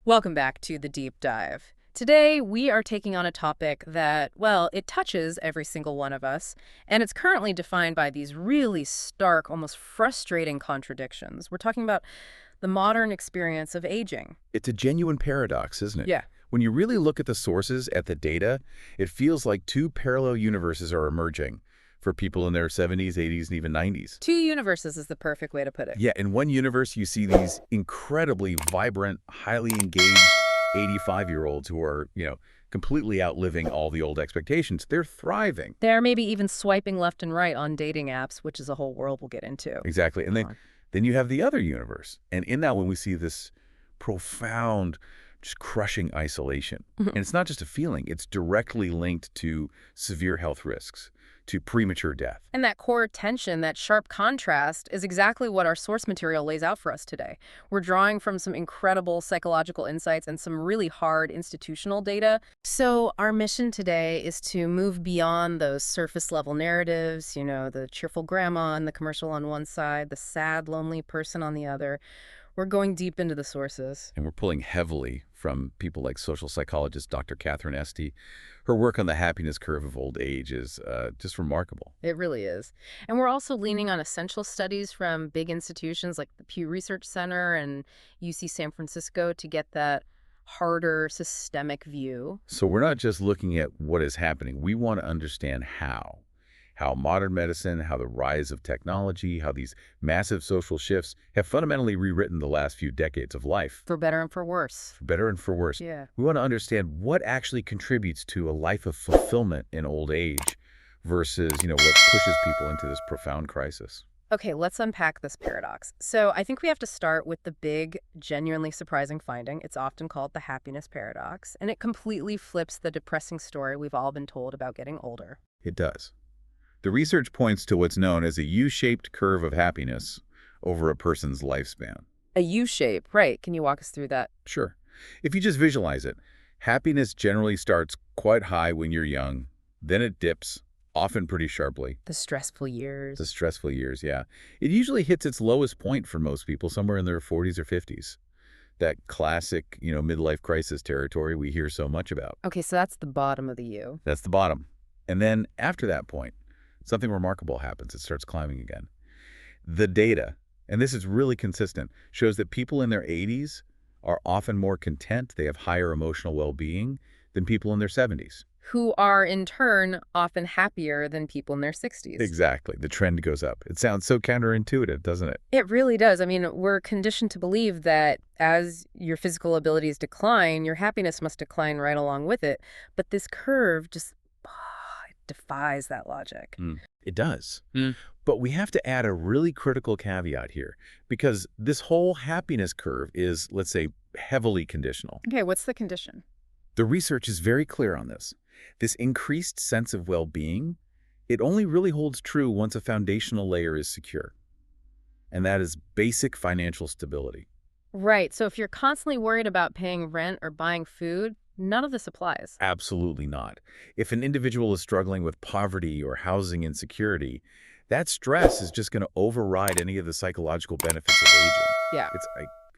Welcome back to the deep dive. Today, we are taking on a topic that, well, it touches every single one of us, and it's currently defined by these really stark, almost frustrating contradictions. We're talking about the modern experience of aging. It's a genuine paradox, isn't it? Yeah. When you really look at the sources, at the data, it feels like two parallel universes are emerging for people in their 70s, 80s, and even 90s. Two universes is the perfect way to put it. Yeah, in one universe, you see these incredibly vibrant, highly engaged 85-year-olds who are, completely outliving all the old expectations. They're thriving. They're maybe even swiping left and right on dating apps, which is a whole world we'll get into. Exactly. And then you have the other universe. And in that one, we see this profound, just crushing isolation. And it's not just a feeling. It's directly linked to severe health risks, to premature death. And that core tension, that sharp contrast, is exactly what our source material lays out for us today. We're drawing from some incredible psychological insights and some really hard institutional data. So our mission today is to move beyond those surface-level narratives, the cheerful grandma and the commercial on one side, the sad, lonely person on the other. We're going deep into the sources. And we're pulling heavily from people like social psychologist Dr. Catherine Esty. Her work on the happiness curve of old age is just remarkable. It really is. And we're also leaning on essential studies from big institutions like the Pew Research Center and UC San Francisco to get that harder systemic view. So we're not just looking at what is happening. We want to understand how. How modern medicine, how the rise of technology, how these massive social shifts have fundamentally rewritten the last few decades of life. For better and for worse. For better and for worse. Yeah. We want to understand what actually contributes to a life of fulfillment in old age versus, what pushes people into this profound crisis. Okay, let's unpack this paradox. So I think we have to start with the big, genuinely surprising finding. It's often called the happiness paradox, and it completely flips the depressing story we've all been told about getting older. It does. The research points to what's known as a U-shaped curve of happiness over a person's lifespan. A U shape, right. Can you walk us through that? Sure. If you just visualize it, happiness generally starts quite high when you're young, then it dips, often pretty sharply. The stressful years. The stressful years, yeah. It usually hits its lowest point for most people somewhere in their 40s or 50s. That classic, midlife crisis territory we hear so much about. Okay, so that's the bottom of the U. That's the bottom. And then after that point, something remarkable happens. It starts climbing again. The data, and this is really consistent, shows that people in their 80s are often more content, they have higher emotional well-being than people in their 70s. Who are, in turn, often happier than people in their 60s. Exactly. The trend goes up. It sounds so counterintuitive, doesn't it? It really does. I mean, we're conditioned to believe that as your physical abilities decline, your happiness must decline right along with it. But this curve just it defies that logic. It does. But we have to add a really critical caveat here, because this whole happiness curve is, let's say, heavily conditional. Okay, what's the condition? The research is very clear on this. This increased sense of well-being, it only really holds true once a foundational layer is secure. And that is basic financial stability. Right, so if you're constantly worried about paying rent or buying food, none of this applies. Absolutely not. If an individual is struggling with poverty or housing insecurity, that stress is just going to override any of the psychological benefits of aging. Yeah.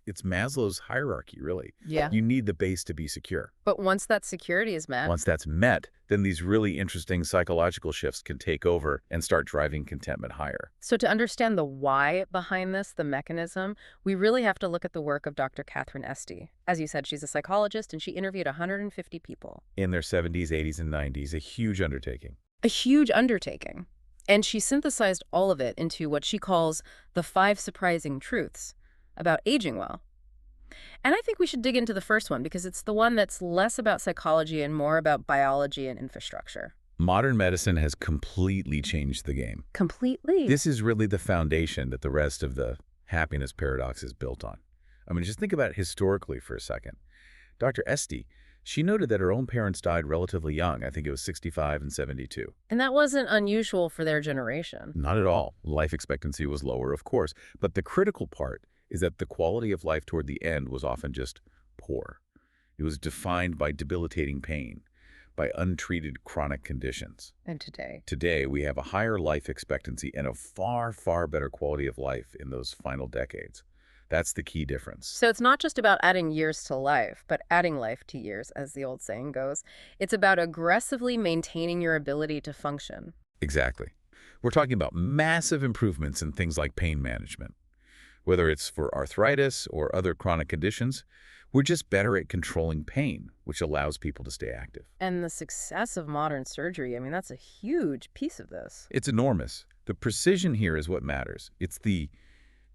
It's Maslow's hierarchy, really. Yeah. You need the base to be secure. But once that security is met, Once that's met, then these really interesting psychological shifts can take over and start driving contentment higher. so to understand the why behind this, the mechanism, we really have to look at the work of Dr. Catherine Esty. As you said, she's a psychologist, and she interviewed 150 people. In their 70s, 80s, and 90s, a huge undertaking. A huge undertaking. And she synthesized all of it into what she calls the 5 surprising truths about aging well. And I think we should dig into the first one because it's the one that's less about psychology and more about biology and infrastructure. Modern medicine has completely changed the game. Completely. This is really the foundation that the rest of the happiness paradox is built on. I mean, just think about it historically for a second. Dr. Esty, she noted that her own parents died relatively young. I think it was 65 and 72. And that wasn't unusual for their generation. Not at all. Life expectancy was lower, of course. But the critical part is that the quality of life toward the end was often just poor. It was defined by debilitating pain, by untreated chronic conditions. And today? Today, we have a higher life expectancy and a far, far better quality of life in those final decades. That's the key difference. So it's not just about adding years to life, but adding life to years, as the old saying goes. It's about aggressively maintaining your ability to function. Exactly. We're talking about massive improvements in things like pain management. Whether it's for arthritis or other chronic conditions, we're just better at controlling pain, which allows people to stay active. And the success of modern surgery, I mean, that's a huge piece of this. It's enormous. The precision here is what matters. It's the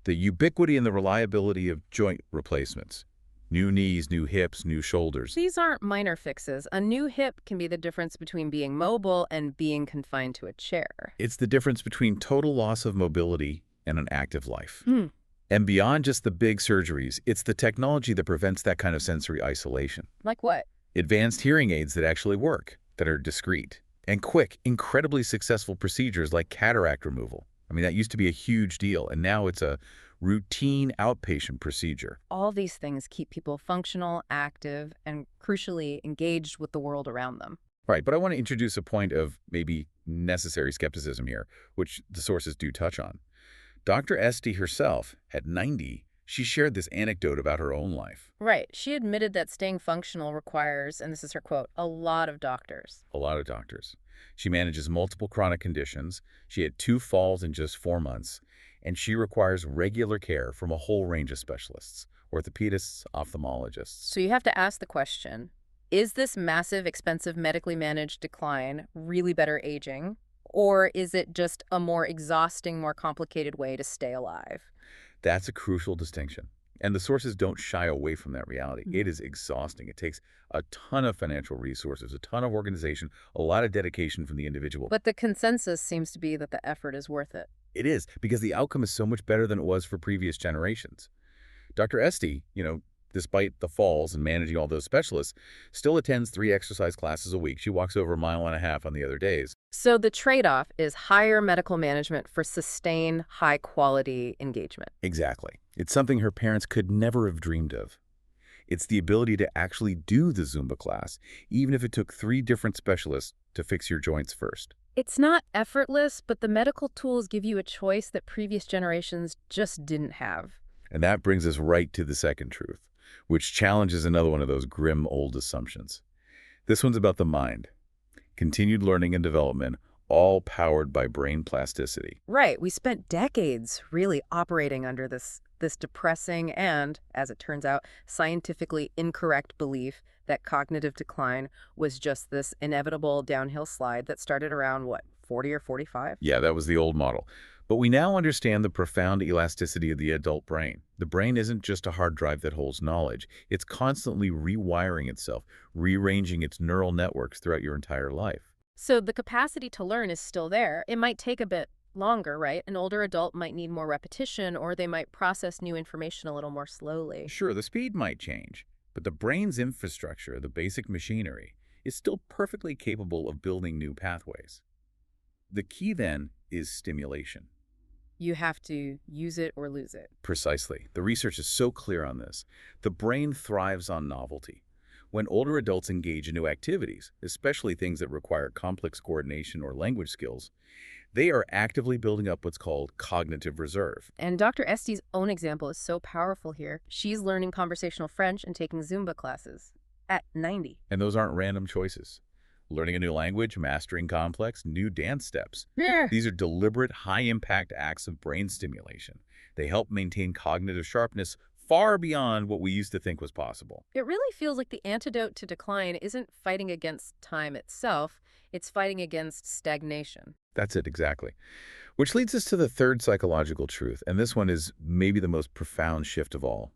ubiquity and the reliability of joint replacements. New knees, new hips, new shoulders. These aren't minor fixes. A new hip can be the difference between being mobile and being confined to a chair. It's the difference between total loss of mobility and an active life. Hmm. And beyond just the big surgeries, it's the technology that prevents that kind of sensory isolation. Like what? Advanced hearing aids that actually work, that are discreet. And quick, incredibly successful procedures like cataract removal. I mean, that used to be a huge deal, and now it's a routine outpatient procedure. All these things keep people functional, active, and crucially engaged with the world around them. Right, but I want to introduce a point of maybe necessary skepticism here, which the sources do touch on. Dr. Esty herself, at 90, she shared this anecdote about her own life. Right. She admitted that staying functional requires, and this is her quote, a lot of doctors. A lot of doctors. She manages multiple chronic conditions. She had 2 falls in just 4 months. And she requires regular care from a whole range of specialists, orthopedists, ophthalmologists. So you have to ask the question, is this massive, expensive, medically managed decline really better aging? Or is it just a more exhausting, more complicated way to stay alive? That's a crucial distinction. And the sources don't shy away from that reality. Mm. It is exhausting. It takes a ton of financial resources, a ton of organization, a lot of dedication from the individual. But the consensus seems to be that the effort is worth it. It is, because the outcome is so much better than it was for previous generations. Dr. Esty, despite the falls and managing all those specialists, still attends 3 exercise classes a week. She walks over 1.5 miles on the other days. So the trade-off is higher medical management for sustained, high-quality engagement. Exactly. It's something her parents could never have dreamed of. It's the ability to actually do the Zumba class, even if it took 3 different specialists to fix your joints first. It's not effortless, but the medical tools give you a choice that previous generations just didn't have. And that brings us right to the second truth, which challenges another one of those grim old assumptions. This one's about the mind. Continued learning and development, all powered by brain plasticity. Right. We spent decades really operating under this depressing and, as it turns out, scientifically incorrect belief that cognitive decline was just this inevitable downhill slide that started around, what, 40 or 45? Yeah, that was the old model. But we now understand the profound elasticity of the adult brain. The brain isn't just a hard drive that holds knowledge. It's constantly rewiring itself, rearranging its neural networks throughout your entire life. So the capacity to learn is still there. It might take a bit longer, right? An older adult might need more repetition, or they might process new information a little more slowly. Sure, the speed might change, but the brain's infrastructure, the basic machinery, is still perfectly capable of building new pathways. The key, then, is stimulation. You have to use it or lose it. Precisely. The research is so clear on this. The brain thrives on novelty. When older adults engage in new activities, especially things that require complex coordination or language skills, they are actively building up what's called cognitive reserve. And Dr. Esty's own example is so powerful here. She's learning conversational French and taking Zumba classes at 90. And those aren't random choices. Learning a new language, mastering complex, new dance steps. Yeah. These are deliberate, high-impact acts of brain stimulation. They help maintain cognitive sharpness far beyond what we used to think was possible. It really feels like the antidote to decline isn't fighting against time itself, it's fighting against stagnation. That's it, exactly. Which leads us to the third psychological truth, and this one is maybe the most profound shift of all.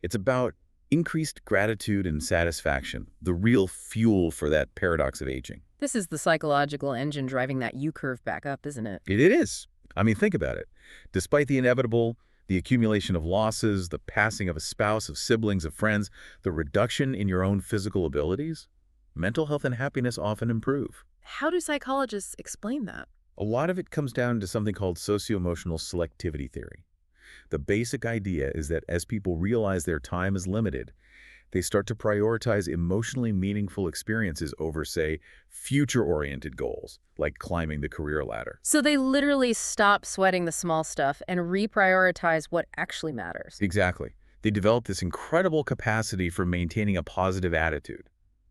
It's about increased gratitude and satisfaction, the real fuel for that paradox of aging. This is the psychological engine driving that U-curve back up, isn't it? It is. I mean, think about it. Despite the inevitable, the accumulation of losses, the passing of a spouse, of siblings, of friends, the reduction in your own physical abilities, mental health and happiness often improve. How do psychologists explain that? A lot of it comes down to something called socio-emotional selectivity theory. The basic idea is that as people realize their time is limited, They start to prioritize emotionally meaningful experiences over, say, future-oriented goals, like climbing the career ladder. So they literally stop sweating the small stuff and reprioritize what actually matters. Exactly. They develop this incredible capacity for maintaining a positive attitude.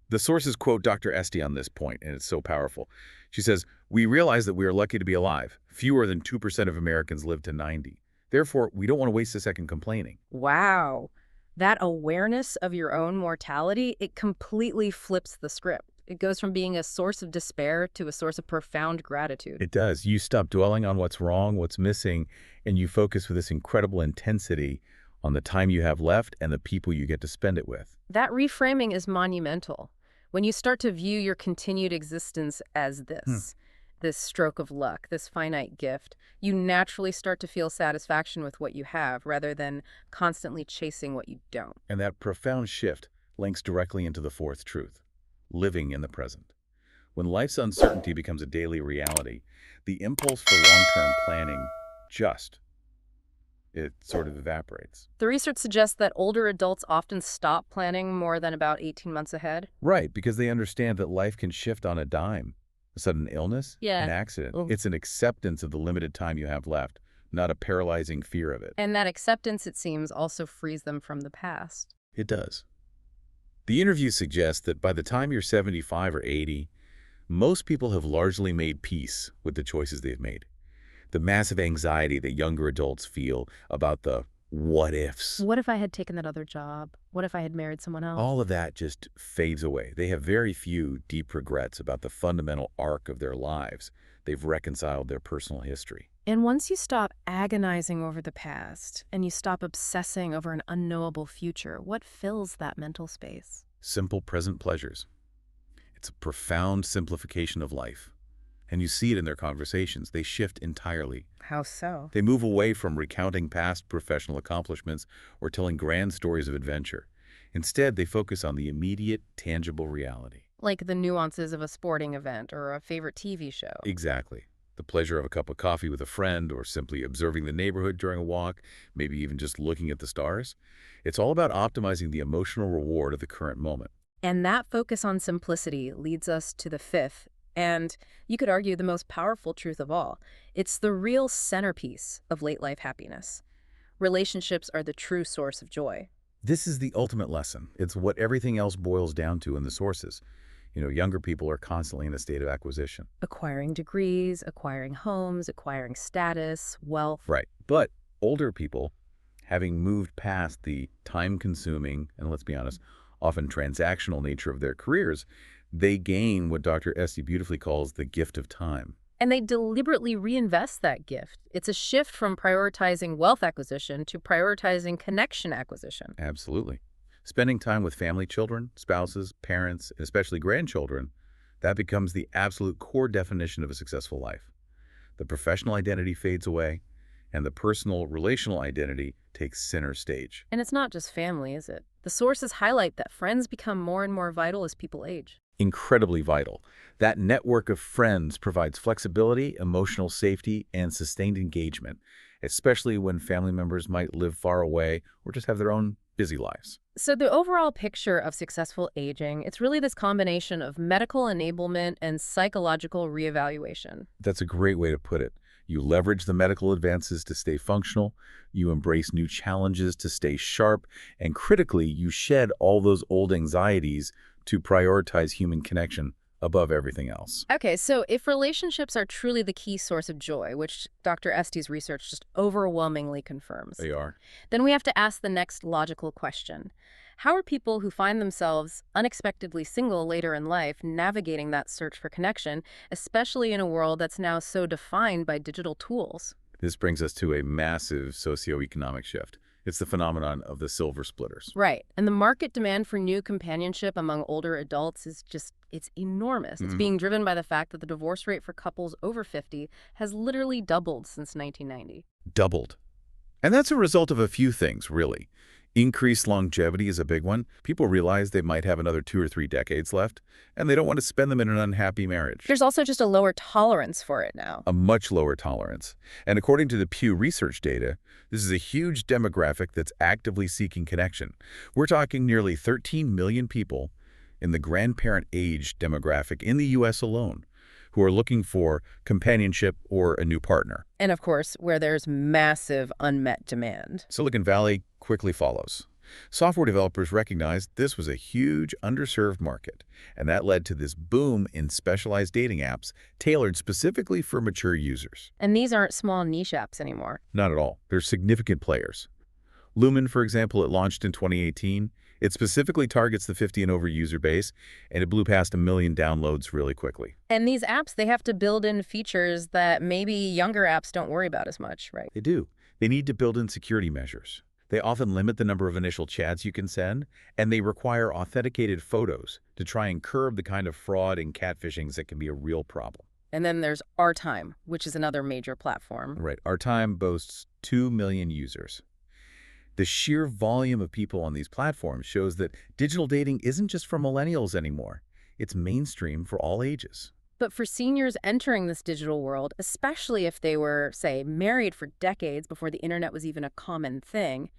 The sources quote Dr. Esty on this point, and it's so powerful. She says, "We realize that we are lucky to be alive. Fewer than 2% of Americans live to 90. Therefore, we don't want to waste a second complaining." Wow. That awareness of your own mortality, it completely flips the script. It goes from being a source of despair to a source of profound gratitude. It does. You stop dwelling on what's wrong, what's missing, and you focus with this incredible intensity on the time you have left and the people you get to spend it with. That reframing is monumental. When you start to view your continued existence as Hmm. this stroke of luck, this finite gift, you naturally start to feel satisfaction with what you have rather than constantly chasing what you don't. And that profound shift links directly into the fourth truth, living in the present. When life's uncertainty becomes a daily reality, the impulse for long-term planning just, it sort of evaporates. The research suggests that older adults often stop planning more than about 18 months ahead. Right, because they understand that life can shift on a dime. A sudden illness, Yeah. an accident. Oh. It's an acceptance of the limited time you have left, not a paralyzing fear of it. And that acceptance, it seems, also frees them from the past. It does. The interview suggests that by the time you're 75 or 80, most people have largely made peace with the choices they've made. The massive anxiety that younger adults feel about the what ifs, What if I had taken that other job? What if I had married someone else? all of that just fades away. They have very few deep regrets about the fundamental arc of their lives. They've reconciled their personal history. And once you stop agonizing over the past and you stop obsessing over an unknowable future, what fills that mental space? Simple present pleasures. It's a profound simplification of life. And you see it in their conversations. They shift entirely. How so? They move away from recounting past professional accomplishments or telling grand stories of adventure. Instead, they focus on the immediate, tangible reality. Like the nuances of a sporting event or a favorite TV show. Exactly. The pleasure of a cup of coffee with a friend or simply observing the neighborhood during a walk, maybe even just looking at the stars. It's all about optimizing the emotional reward of the current moment. And that focus on simplicity leads us to the fifth, and you could argue the most powerful truth of all. It's the real centerpiece of late life happiness. Relationships are the true source of joy. This is the ultimate lesson. It's what everything else boils down to in the sources. Younger people are constantly in a state of acquisition. Acquiring degrees, acquiring homes, acquiring status, wealth. Right. But older people, having moved past the time-consuming, and let's be honest, often transactional nature of their careers, they gain what Dr. Esty beautifully calls the gift of time. And they deliberately reinvest that gift. It's a shift from prioritizing wealth acquisition to prioritizing connection acquisition. Absolutely. Spending time with family, children, spouses, parents, and especially grandchildren, that becomes the absolute core definition of a successful life. The professional identity fades away, and the personal, relational identity takes center stage. And it's not just family, is it? The sources highlight that friends become more and more vital as people age. Incredibly vital. That network of friends provides flexibility, emotional safety, and sustained engagement, especially when family members might live far away or just have their own busy lives. So the overall picture of successful aging, it's really this combination of medical enablement and psychological reevaluation. That's a great way to put it. You leverage the medical advances to stay functional, you embrace new challenges to stay sharp, and critically, you shed all those old anxieties to prioritize human connection above everything else. Okay, so if relationships are truly the key source of joy, which Dr. Estes' research just overwhelmingly confirms, They are. then we have to ask the next logical question. How are people who find themselves unexpectedly single later in life navigating that search for connection, especially in a world that's now so defined by digital tools? This brings us to a massive socioeconomic shift. It's the phenomenon of the silver splitters. Right. And the market demand for new companionship among older adults is just, it's enormous. It's being driven by the fact that the divorce rate for couples over 50 has literally doubled since 1990. Doubled. And that's a result of a few things, really. Increased longevity is a big one. People realize they might have another 2 or 3 decades left, and they don't want to spend them in an unhappy marriage. There's also just a lower tolerance for it now. A much lower tolerance. And according to the Pew Research data, this is a huge demographic that's actively seeking connection. We're talking nearly 13 million people in the grandparent age demographic in the U.S. alone who are looking for companionship or a new partner. And of course, where there's massive unmet demand. Silicon Valley quickly follows. Software developers recognized this was a huge underserved market, and that led to this boom in specialized dating apps tailored specifically for mature users. And these aren't small niche apps anymore. Not at all. They're significant players. Lumen, for example, it launched in 2018. It specifically targets the 50 and over user base, and it blew past 1 million downloads really quickly. And these apps, they have to build in features that maybe younger apps don't worry about as much, right? They do. They need to build in security measures. They often limit the number of initial chats you can send, and they require authenticated photos to try and curb the kind of fraud and catfishings that can be a real problem. And then there's Our Time, which is another major platform. Right. Our Time boasts 2 million users. The sheer volume of people on these platforms shows that digital dating isn't just for millennials anymore. It's mainstream for all ages. But for seniors entering this digital world, especially if they were, say, married for decades before the internet was even a common thing,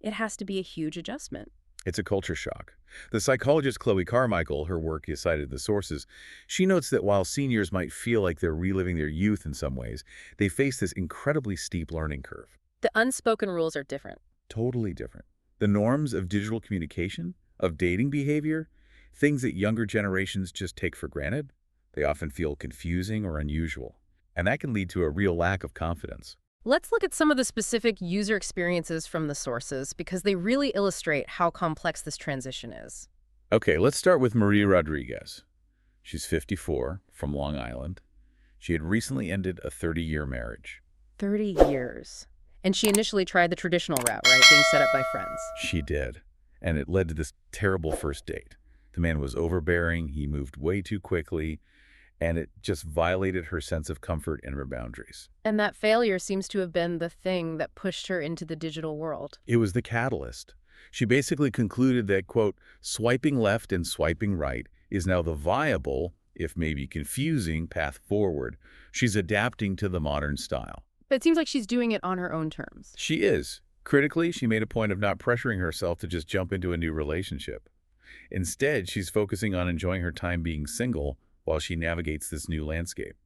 it has to be a huge adjustment. It's a culture shock. The psychologist Chloe Carmichael, her work is cited in the sources, she notes that while seniors might feel like they're reliving their youth in some ways, they face this incredibly steep learning curve. The unspoken rules are different. Totally different. The norms of digital communication, of dating behavior, things that younger generations just take for granted, they often feel confusing or unusual. And that can lead to a real lack of confidence. Let's look at some of the specific user experiences from the sources because they really illustrate how complex this transition is. Okay, let's start with Maria Rodriguez. She's 54, from Long Island. She had recently ended a 30-year marriage. 30 years. And she initially tried the traditional route, right? Being set up by friends. She did. And it led to this terrible first date. The man was overbearing, he moved way too quickly, and it just violated her sense of comfort and her boundaries. And that failure seems to have been the thing that pushed her into the digital world. It was the catalyst. She basically concluded that, quote, swiping left and swiping right is now the viable, if maybe confusing, path forward. She's adapting to the modern style. But it seems like she's doing it on her own terms. She is. Critically, she made a point of not pressuring herself to just jump into a new relationship. Instead, she's focusing on enjoying her time being single while she navigates this new landscape.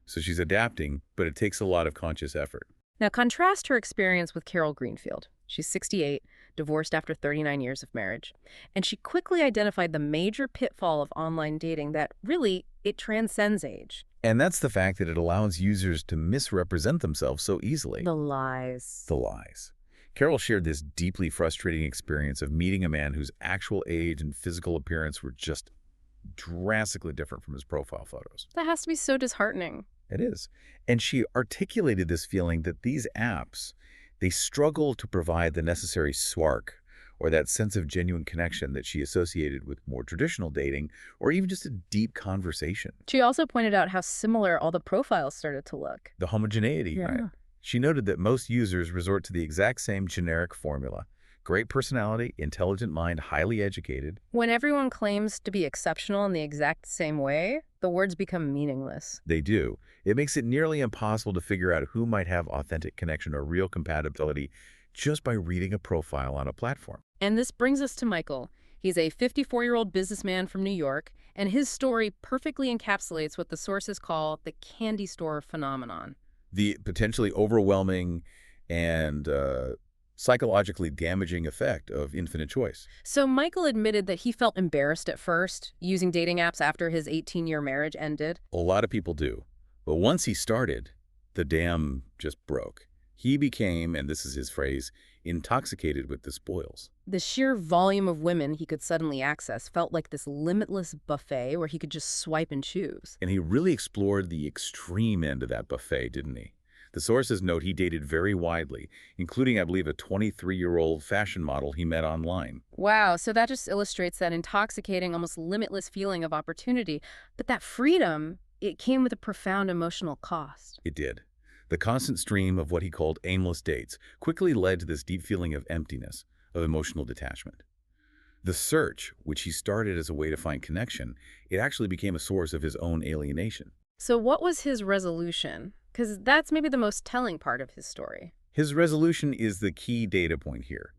So she's adapting, but it takes a lot of conscious effort. Now contrast her experience with Carol Greenfield. She's 68, divorced after 39 years of marriage. And she quickly identified the major pitfall of online dating that really, it transcends age. And that's the fact that it allows users to misrepresent themselves so easily. The lies. The lies. Carol shared this deeply frustrating experience of meeting a man whose actual age and physical appearance were just drastically different from his profile photos. That has to be so disheartening. It is. And she articulated this feeling that these apps, they struggle to provide the necessary spark or that sense of genuine connection that she associated with more traditional dating or even just a deep conversation. She also pointed out how similar all the profiles started to look. The homogeneity, Yeah. right? She noted that most users resort to the exact same generic formula. Great personality, intelligent mind, highly educated. When everyone claims to be exceptional in the exact same way, the words become meaningless. They do. It makes it nearly impossible to figure out who might have authentic connection or real compatibility just by reading a profile on a platform. And this brings us to Michael. He's a 54-year-old businessman from New York, and his story perfectly encapsulates what the sources call the candy store phenomenon. The potentially overwhelming and psychologically damaging effect of infinite choice. So Michael admitted that he felt embarrassed at first, using dating apps after his 18-year marriage ended. A lot of people do. But once he started, the dam just broke. He became, and this is his phrase, intoxicated with the spoils. The sheer volume of women he could suddenly access felt like this limitless buffet where he could just swipe and choose. And he really explored the extreme end of that buffet, didn't he? The sources note he dated very widely, including, I believe, a 23-year-old fashion model he met online. Wow, so that just illustrates that intoxicating, almost limitless feeling of opportunity. But that freedom, it came with a profound emotional cost. It did. The constant stream of what he called aimless dates quickly led to this deep feeling of emptiness, of emotional detachment. The search, which he started as a way to find connection, it actually became a source of his own alienation. So what was his resolution? Because that's maybe the most telling part of his story. His resolution is the key data point here.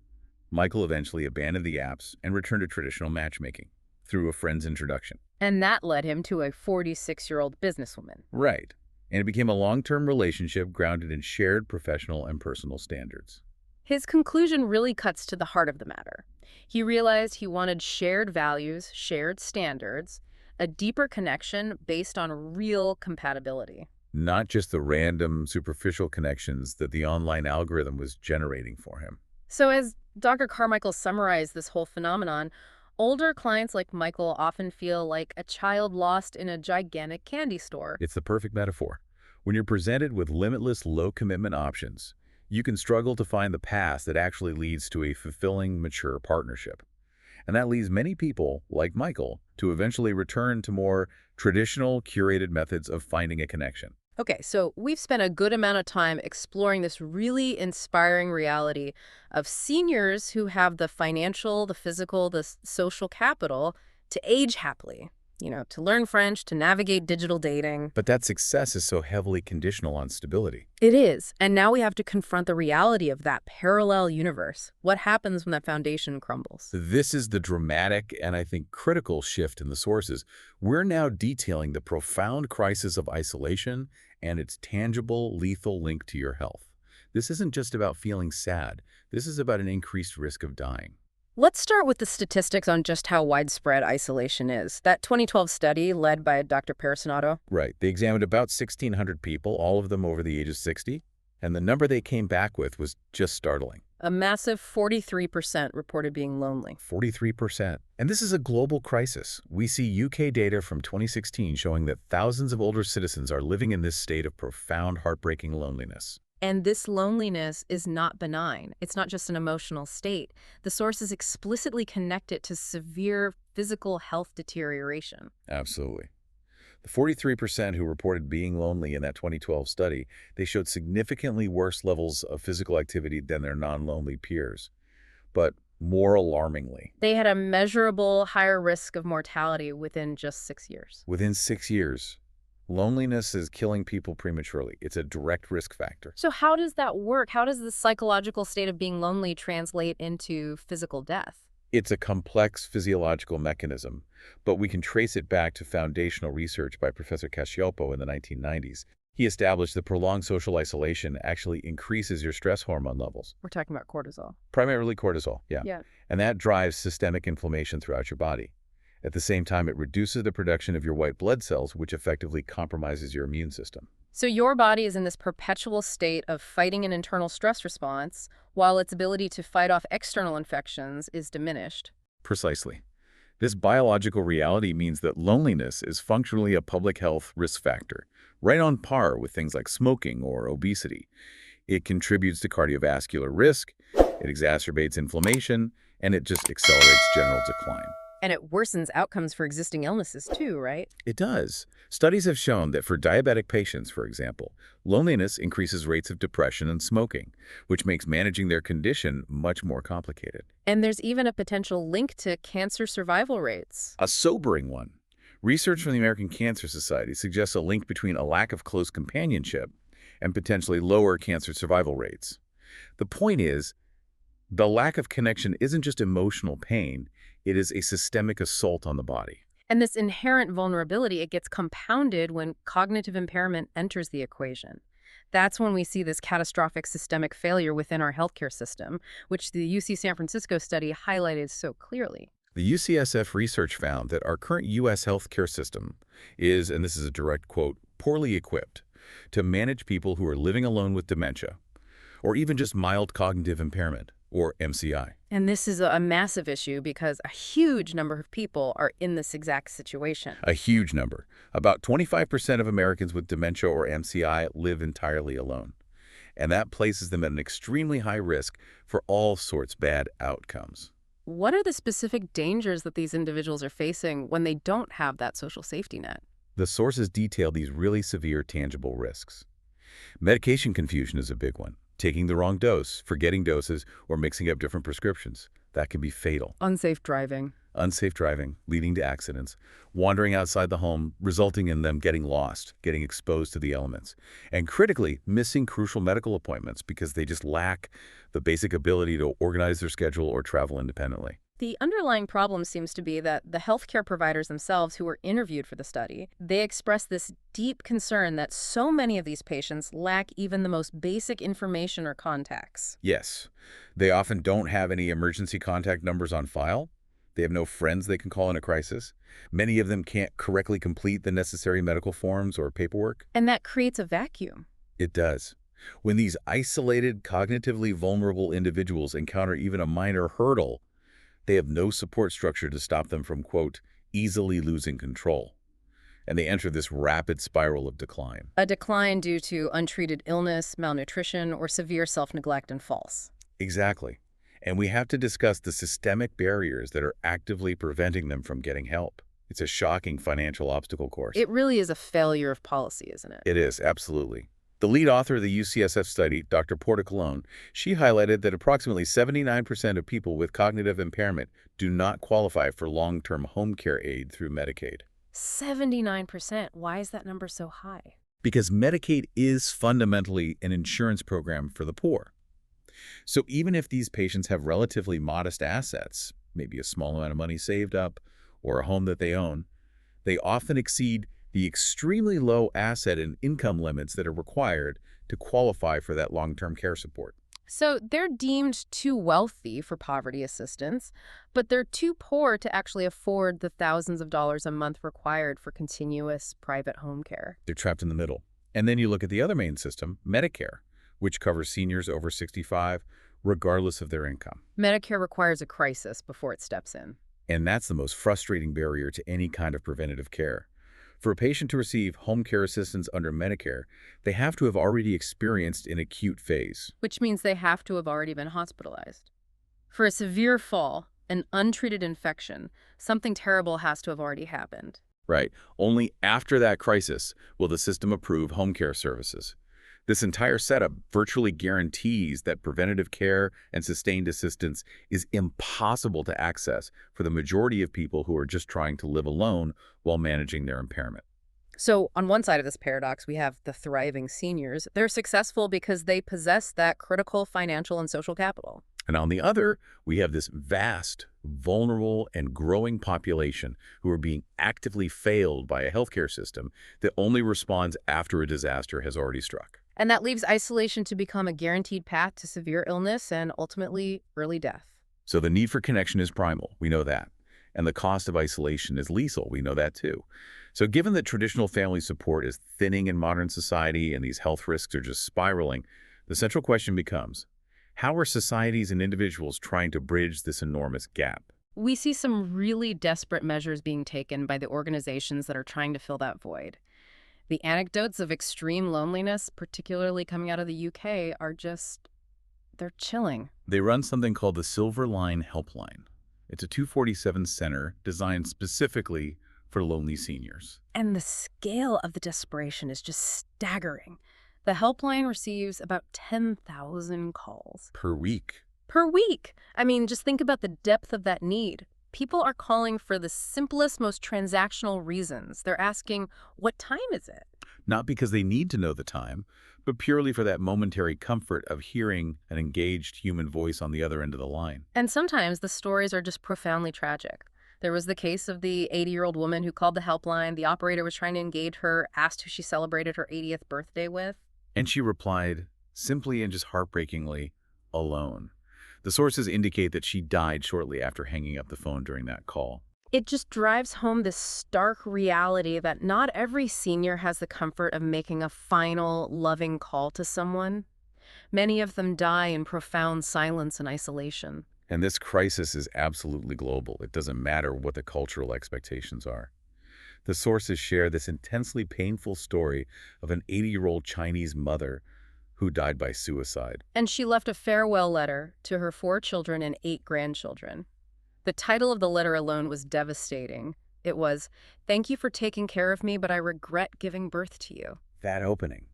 Michael eventually abandoned the apps and returned to traditional matchmaking through a friend's introduction. And that led him to a 46-year-old businesswoman. Right. And it became a long-term relationship grounded in shared professional and personal standards. His conclusion really cuts to the heart of the matter. He realized he wanted shared values, shared standards, a deeper connection based on real compatibility. Not just the random, superficial connections that the online algorithm was generating for him. So as Dr. Carmichael summarized this whole phenomenon, older clients like Michael often feel like a child lost in a gigantic candy store. It's the perfect metaphor. When you're presented with limitless, low-commitment options, you can struggle to find the path that actually leads to a fulfilling, mature partnership. And that leads many people, like Michael, to eventually return to more traditional, curated methods of finding a connection. Okay, so we've spent a good amount of time exploring this really inspiring reality of seniors who have the financial, the physical, the social capital to age happily, to learn French, to navigate digital dating. But that success is so heavily conditional on stability. It is. And now we have to confront the reality of that parallel universe. What happens when that foundation crumbles? This is the dramatic and I think critical shift in the sources. We're now detailing the profound crisis of isolation and its tangible, lethal link to your health. This isn't just about feeling sad. This is about an increased risk of dying. Let's start with the statistics on just how widespread isolation is. That 2012 study led by Dr. Perisinato. Right. They examined about 1,600 people, all of them over the age of 60, and the number they came back with was just startling. A massive 43% reported being lonely. 43%. And this is a global crisis. We see UK data from 2016 showing that thousands of older citizens are living in this state of profound, heartbreaking loneliness. And this loneliness is not benign. It's not just an emotional state. The sources explicitly connect it to severe physical health deterioration. Absolutely. The 43% who reported being lonely in that 2012 study, they showed significantly worse levels of physical activity than their non-lonely peers. But more alarmingly, They had a measurable higher risk of mortality within just 6 years. within 6 years, loneliness is killing people prematurely. It's a direct risk factor. So how does that work? How does the psychological state of being lonely translate into physical death? It's a complex physiological mechanism, but we can trace it back to foundational research by Professor Cacioppo in the 1990s. He established that prolonged social isolation actually increases your stress hormone levels, We're talking about cortisol. primarily cortisol, yeah. Yeah. And that drives systemic inflammation throughout your body. At the same time, it reduces the production of your white blood cells, which effectively compromises your immune system. So your body is in this perpetual state of fighting an internal stress response while its ability to fight off external infections is diminished. Precisely. This biological reality means that loneliness is functionally a public health risk factor, right on par with things like smoking or obesity. It contributes to cardiovascular risk, it exacerbates inflammation, and it just accelerates general decline. And it worsens outcomes for existing illnesses too, right? It does. Studies have shown that for diabetic patients, for example, loneliness increases rates of depression and smoking, which makes managing their condition much more complicated. And there's even a potential link to cancer survival rates. A sobering one. Research from the American Cancer Society suggests a link between a lack of close companionship and potentially lower cancer survival rates. The point is, the lack of connection isn't just emotional pain, it is a systemic assault on the body. And this inherent vulnerability, it gets compounded when cognitive impairment enters the equation. That's when we see this catastrophic systemic failure within our healthcare system, which the UC San Francisco study highlighted so clearly. The UCSF research found that our current U.S. healthcare system is, and this is a direct quote, poorly equipped to manage people who are living alone with dementia, or even just mild cognitive impairment, or MCI. And this is a massive issue because a huge number of people are in this exact situation. A huge number. About 25% of Americans with dementia or MCI live entirely alone. And that places them at an extremely high risk for all sorts of bad outcomes. What are the specific dangers that these individuals are facing when they don't have that social safety net? The sources detail these really severe tangible risks. Medication confusion is a big one. Taking the wrong dose, forgetting doses, or mixing up different prescriptions. That can be fatal. Unsafe driving. Unsafe driving, leading to accidents, wandering outside the home, resulting in them getting lost, getting exposed to the elements, and critically, missing crucial medical appointments because they just lack the basic ability to organize their schedule or travel independently. The underlying problem seems to be that the healthcare providers themselves who were interviewed for the study, they expressed this deep concern that so many of these patients lack even the most basic information or contacts. Yes, they often don't have any emergency contact numbers on file. They have no friends they can call in a crisis. Many of them can't correctly complete the necessary medical forms or paperwork. And that creates a vacuum. It does. When these isolated, cognitively vulnerable individuals encounter even a minor hurdle, they have no support structure to stop them from, quote, easily losing control. And they enter this rapid spiral of decline. A decline due to untreated illness, malnutrition, or severe self-neglect and falls. Exactly. And we have to discuss the systemic barriers that are actively preventing them from getting help. It's a shocking financial obstacle course. It really is a failure of policy, isn't it? It is, absolutely. The lead author of the UCSF study, Dr. Portocolone, she highlighted that approximately 79% of people with cognitive impairment do not qualify for long-term home care aid through Medicaid. 79%. Why is that number so high? Because Medicaid is fundamentally an insurance program for the poor. So even if these patients have relatively modest assets, maybe a small amount of money saved up or a home that they own, they often exceed the extremely low asset and income limits that are required to qualify for that long-term care support. So they're deemed too wealthy for poverty assistance, but they're too poor to actually afford the thousands of dollars a month required for continuous private home care. They're trapped in the middle. And then you look at the other main system, Medicare, which covers seniors over 65, regardless of their income. Medicare requires a crisis before it steps in. And that's the most frustrating barrier to any kind of preventative care. For a patient to receive home care assistance under Medicare, they have to have already experienced an acute phase. Which means they have to have already been hospitalized. For a severe fall, an untreated infection, something terrible has to have already happened. Right. Only after that crisis will the system approve home care services. This entire setup virtually guarantees that preventative care and sustained assistance is impossible to access for the majority of people who are just trying to live alone while managing their impairment. So on one side of this paradox, we have the thriving seniors. They're successful because they possess that critical financial and social capital. And on the other, we have this vast, vulnerable, and growing population who are being actively failed by a healthcare system that only responds after a disaster has already struck. And that leaves isolation to become a guaranteed path to severe illness and ultimately early death. So the need for connection is primal, we know that. And the cost of isolation is lethal, we know that too. So given that traditional family support is thinning in modern society and these health risks are just spiraling, the central question becomes, how are societies and individuals trying to bridge this enormous gap? We see some really desperate measures being taken by the organizations that are trying to fill that void. The anecdotes of extreme loneliness, particularly coming out of the UK, they're chilling. They run something called the Silver Line Helpline. It's a 247 center designed specifically for lonely seniors. And the scale of the desperation is just staggering. The helpline receives about 10,000 calls. Per week. Per week! I mean, just think about the depth of that need. People are calling for the simplest, most transactional reasons. They're asking, what time is it? Not because they need to know the time, but purely for that momentary comfort of hearing an engaged human voice on the other end of the line. And sometimes the stories are just profoundly tragic. There was the case of the 80-year-old woman who called the helpline. The operator was trying to engage her, asked who she celebrated her 80th birthday with. And she replied, simply and just heartbreakingly, alone. The sources indicate that she died shortly after hanging up the phone during that call. It just drives home this stark reality that not every senior has the comfort of making a final, loving call to someone. Many of them die in profound silence and isolation. And this crisis is absolutely global. It doesn't matter what the cultural expectations are. The sources share this intensely painful story of an 80-year-old Chinese mother who died by suicide. And she left a farewell letter to her 4 children and 8 grandchildren. The title of the letter alone was devastating. It was, "Thank you for taking care of me, but I regret giving birth to you." That opening.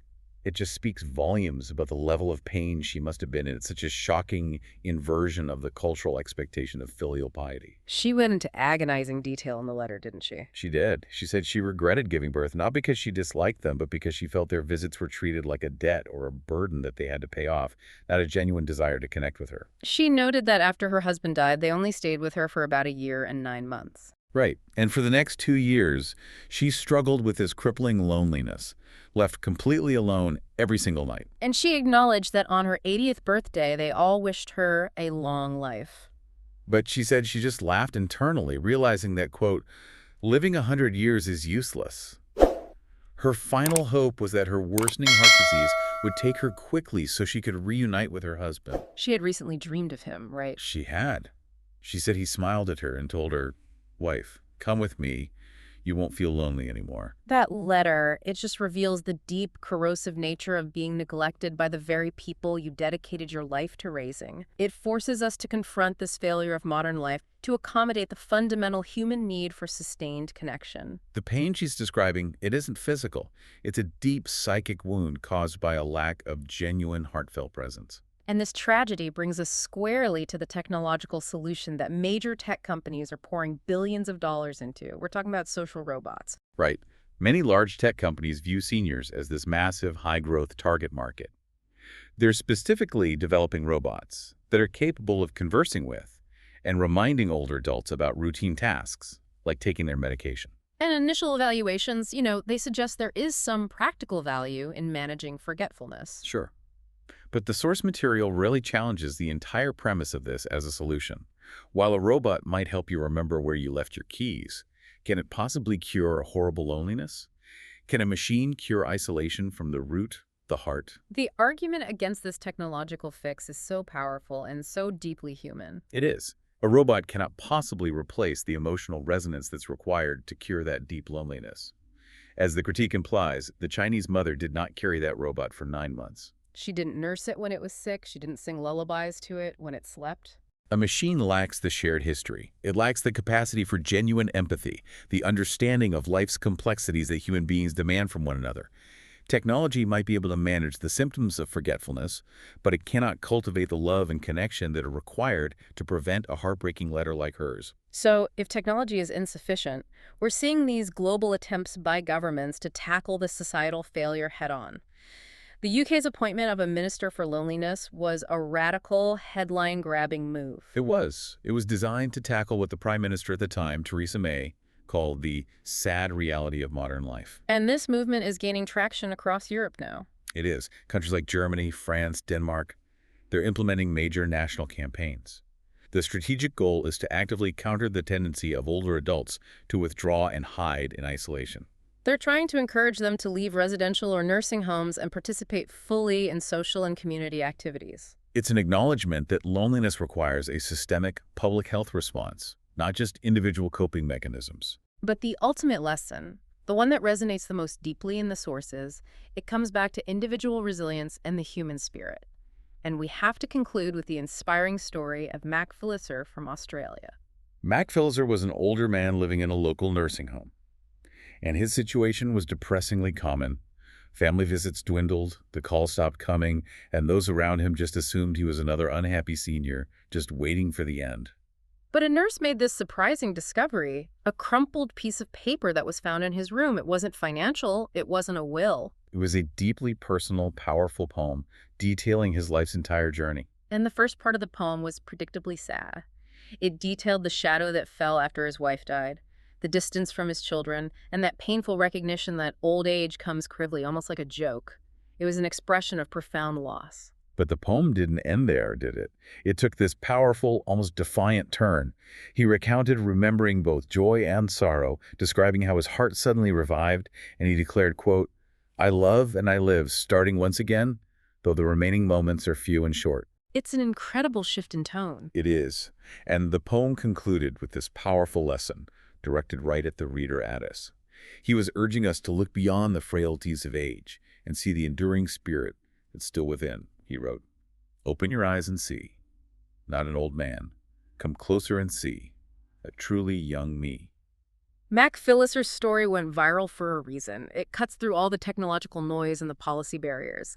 It just speaks volumes about the level of pain she must have been in. It's such a shocking inversion of the cultural expectation of filial piety. She went into agonizing detail in the letter, didn't she? She did. She said she regretted giving birth, not because she disliked them, but because she felt their visits were treated like a debt or a burden that they had to pay off, not a genuine desire to connect with her. She noted that after her husband died, they only stayed with her for about a year and 9 months. Right. And for the next 2 years, she struggled with this crippling loneliness, left completely alone every single night. And she acknowledged that on her 80th birthday, they all wished her a long life. But she said she just laughed internally, realizing that, quote, living 100 years is useless. Her final hope was that her worsening heart disease would take her quickly so she could reunite with her husband. She had recently dreamed of him, right? She had. She said he smiled at her and told her, wife, come with me. You won't feel lonely anymore. That letter, it just reveals the deep, corrosive nature of being neglected by the very people you dedicated your life to raising. It forces us to confront this failure of modern life to accommodate the fundamental human need for sustained connection. The pain she's describing, it isn't physical. It's a deep psychic wound caused by a lack of genuine heartfelt presence. And this tragedy brings us squarely to the technological solution that major tech companies are pouring billions of dollars into. We're talking about social robots. Right. Many large tech companies view seniors as this massive, high-growth target market. They're specifically developing robots that are capable of conversing with and reminding older adults about routine tasks, like taking their medication. And initial evaluations, they suggest there is some practical value in managing forgetfulness. Sure. But the source material really challenges the entire premise of this as a solution. While a robot might help you remember where you left your keys, can it possibly cure a horrible loneliness? Can a machine cure isolation from the root, the heart? The argument against this technological fix is so powerful and so deeply human. It is. A robot cannot possibly replace the emotional resonance that's required to cure that deep loneliness. As the critique implies, the Chinese mother did not carry that robot for 9 months. She didn't nurse it when it was sick. She didn't sing lullabies to it when it slept. A machine lacks the shared history. It lacks the capacity for genuine empathy, the understanding of life's complexities that human beings demand from one another. Technology might be able to manage the symptoms of forgetfulness, but it cannot cultivate the love and connection that are required to prevent a heartbreaking letter like hers. So, if technology is insufficient, we're seeing these global attempts by governments to tackle this societal failure head-on. The UK's appointment of a minister for loneliness was a radical, headline-grabbing move. It was. It was designed to tackle what the Prime Minister at the time, Theresa May, called the sad reality of modern life. And this movement is gaining traction across Europe now. It is. Countries like Germany, France, Denmark, they're implementing major national campaigns. The strategic goal is to actively counter the tendency of older adults to withdraw and hide in isolation. They're trying to encourage them to leave residential or nursing homes and participate fully in social and community activities. It's an acknowledgement that loneliness requires a systemic public health response, not just individual coping mechanisms. But the ultimate lesson, the one that resonates the most deeply in the sources, it comes back to individual resilience and the human spirit. And we have to conclude with the inspiring story of Mac Philliser from Australia. Mac Philliser was an older man living in a local nursing home, and his situation was depressingly common. Family visits dwindled, the calls stopped coming, and those around him just assumed he was another unhappy senior, just waiting for the end. But a nurse made this surprising discovery, a crumpled piece of paper that was found in his room. It wasn't financial, it wasn't a will. It was a deeply personal, powerful poem detailing his life's entire journey. And the first part of the poem was predictably sad. It detailed the shadow that fell after his wife died, the distance from his children, and that painful recognition that old age comes crudely, almost like a joke. It was an expression of profound loss. But the poem didn't end there, did it? It took this powerful, almost defiant turn. He recounted remembering both joy and sorrow, describing how his heart suddenly revived, and he declared, quote, "I love and I live, starting once again, though the remaining moments are few and short." It's an incredible shift in tone. It is. And the poem concluded with this powerful lesson, directed right at the reader at us. He was urging us to look beyond the frailties of age and see the enduring spirit that's still within. He wrote, "Open your eyes and see, not an old man. Come closer and see, a truly young me." Mac Phyllis's story went viral for a reason. It cuts through all the technological noise and the policy barriers.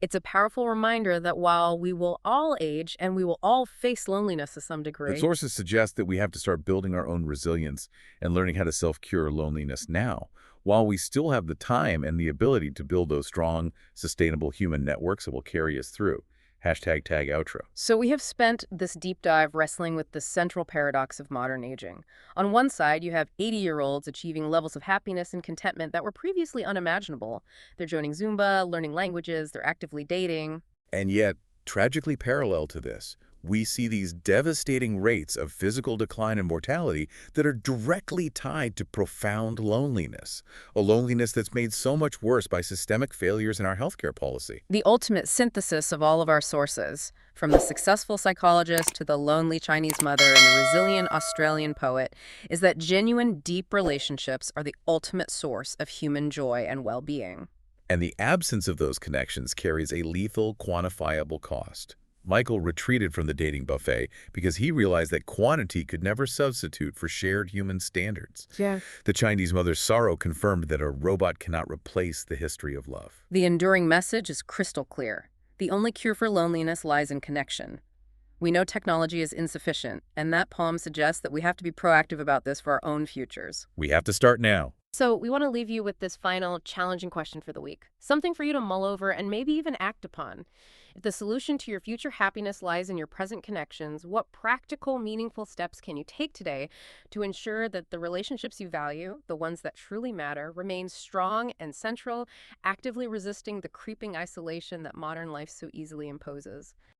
It's a powerful reminder that while we will all age and we will all face loneliness to some But degree, sources suggest that we have to start building our own resilience and learning how to self-cure loneliness now, while we still have the time and the ability to build those strong, sustainable human networks that will carry us through. Hashtag tag outro. so we have spent this deep dive wrestling with the central paradox of modern aging. On one side, you have 80-year-olds achieving levels of happiness and contentment that were previously unimaginable. They're joining Zumba, learning languages, they're actively dating. And yet, tragically parallel to this, we see these devastating rates of physical decline and mortality that are directly tied to profound loneliness, a loneliness that's made so much worse by systemic failures in our healthcare policy. The ultimate synthesis of all of our sources, from the successful psychologist to the lonely Chinese mother and the resilient Australian poet, is that genuine, deep relationships are the ultimate source of human joy and well-being. And the absence of those connections carries a lethal, quantifiable cost. Michael retreated from the dating buffet because he realized that quantity could never substitute for shared human standards. Yeah. The Chinese mother's sorrow confirmed that a robot cannot replace the history of love. The enduring message is crystal clear. The only cure for loneliness lies in connection. We know technology is insufficient, and that poem suggests that we have to be proactive about this for our own futures. We have to start now. So, we want to leave you with this final challenging question for the week. Something for you to mull over and maybe even act upon. If the solution to your future happiness lies in your present connections, what practical, meaningful steps can you take today to ensure that the relationships you value, the ones that truly matter, remain strong and central, actively resisting the creeping isolation that modern life so easily imposes?